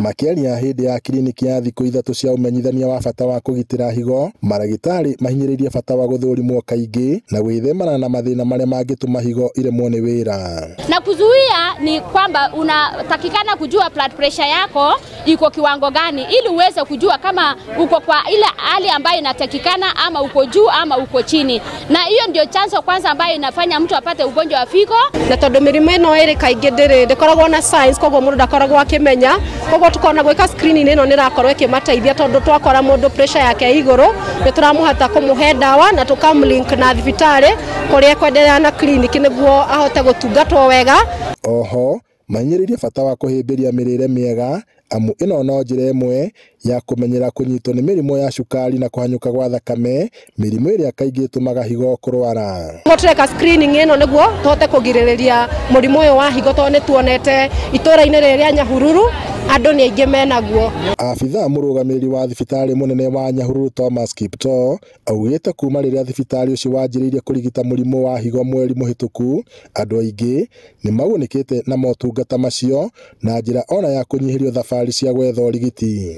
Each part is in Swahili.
Makiaria hindi ya kliniki ya thikũ ithatũ cia ũmenyithania wa bata wa kũgitĩra higo, maragĩtarĩ mahinyĩrĩirie bata wa gũthũrimwo kaingĩ na gwĩthemana na mathĩna marĩa mangĩtũma higo iremwo nĩ wĩra. Na kuzuia ni kwamba unatakikana kujua blood pressure yako iko kiwango gani ili uweze kujua kama uko kwa ile hali ambayo inatakikana ama uko juu ama uko chini. Na hiyo ndio chanzo kwanza ambayo inafanya mtu apate ugonjwa wa figo. Na tondu mirimu ino iri kaingi ndikoragwo na science koguo mundu ndakoragwo akimenya, koguo tukona gwika screening ino nirakorwo ikimateithia tondu twakora mundu pressure yake iguru ni turamuhata kumuhe dawa na tukamlink na thibitari kuria kwendelea na clinic niguo ahote gutungatwo wega. Oho mahinyĩrĩirie bata wa kuhĩmbĩria mĩrĩre mĩega, amu ino no njĩra ĩmwe ya kũmenyera kũnyitwo nĩ mĩrimũ ya cukari na kũhanyũka gwa thakame, mĩrimũ ĩrĩa kaingĩ ĩtũmaga higo kũrwara. Tureka screening ino niguo tuhote kũgirĩrĩria mũrimũ ũyũ wa higo tondu nĩtuonete itũra-inĩ rĩrĩa Nyahururu andũ nĩ aingĩ menaguo. Abitha mũrũgamĩrĩri wa thibitarĩ mũnene wa Nyahururu Thomas Kipto augĩte kuma rĩrĩa thibitarĩ ũcio wanjĩrĩirie kũrigita mũrimũ wa higo mweri mũhĩtũku, andũ aingĩ nĩ magunĩkĩte na motungata macio na njĩra ona ya kũnyihĩrio thabarĩ cia gwetha ũrigiti.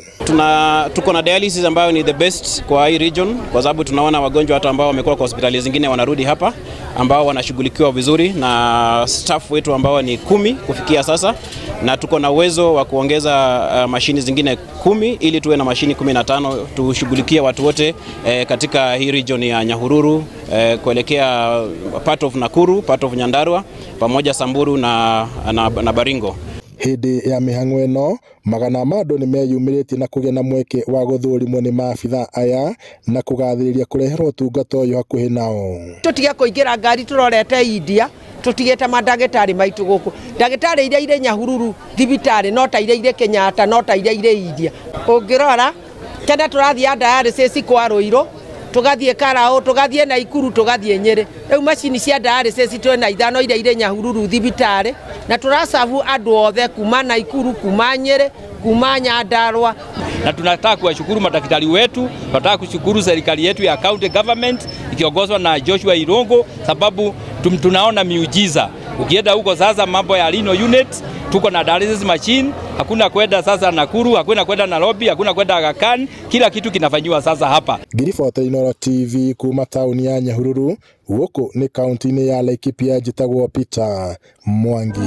Tuko na dialysis ambayo ni the best kwa hii region, kwa sababu tunaona wagonjwa hata ambao wamekuwa kwa hospitali zingine wanarudi hapa ambao wanashughulikiwa vizuri na staff wetu ambao ni 10 kufikia sasa, na tuko na uwezo wa kuongeza mashini zingine 10 ili tuwe na mashini 15 tushughulikie watu wote katika hii region ya Nyahururu kuelekea part of Nakuru, part of Nyandarua pamoja Samburu na Baringo. Hindi ya mĩhang'o ĩno magana ma andũ nĩ meyumĩrĩtie na kũgĩa na mweke wa gũthũrimwo nĩ maabitha aya na kũgathĩrĩria kũreherwo ũtungata ũyũ hakuhĩ nao. Tutige kũingĩra ngari turorete India, tutigete mandagĩtarĩ maitũ gũkũ. Ndagĩtarĩ iria irĩ Nyahururu thibitarĩ no ta iria irĩ Kenyatta, no ta iria irĩ India. Ũngĩrora kenda tũrathiĩ dialysis kwa Ruiru, tugathiĩ Karao, tugathiĩ Naikuru, tugathiĩ Nyeri. Rĩu macini cia dialysis twena ithano iria irĩ Nyahururu thibitarĩ na turasavu andũ othe kuma Naikuru, kuma Nyeri, kuma Nyandarua. Na tunataka kuwashukuru madaktari wetu, tunataka kushukuru serikali yetu ya county government ikiongozwa na Joshua Irongo, sababu tunaona miujiza. Ukienda huko sasa mambo ya Rhino unit, tuko na dialysis machine, hakuna kwenda sasa Nakuru, hakuna kwenda Nairobi, hakuna kwenda Aga Khan, kila kitu kinafanywa sasa hapa. Ngiribota Inooro TV kuma tauni ya Nyahururu, gũkũ nĩ kaunti-inĩ ya Laikipia, njĩtagwo Peter Mwangi.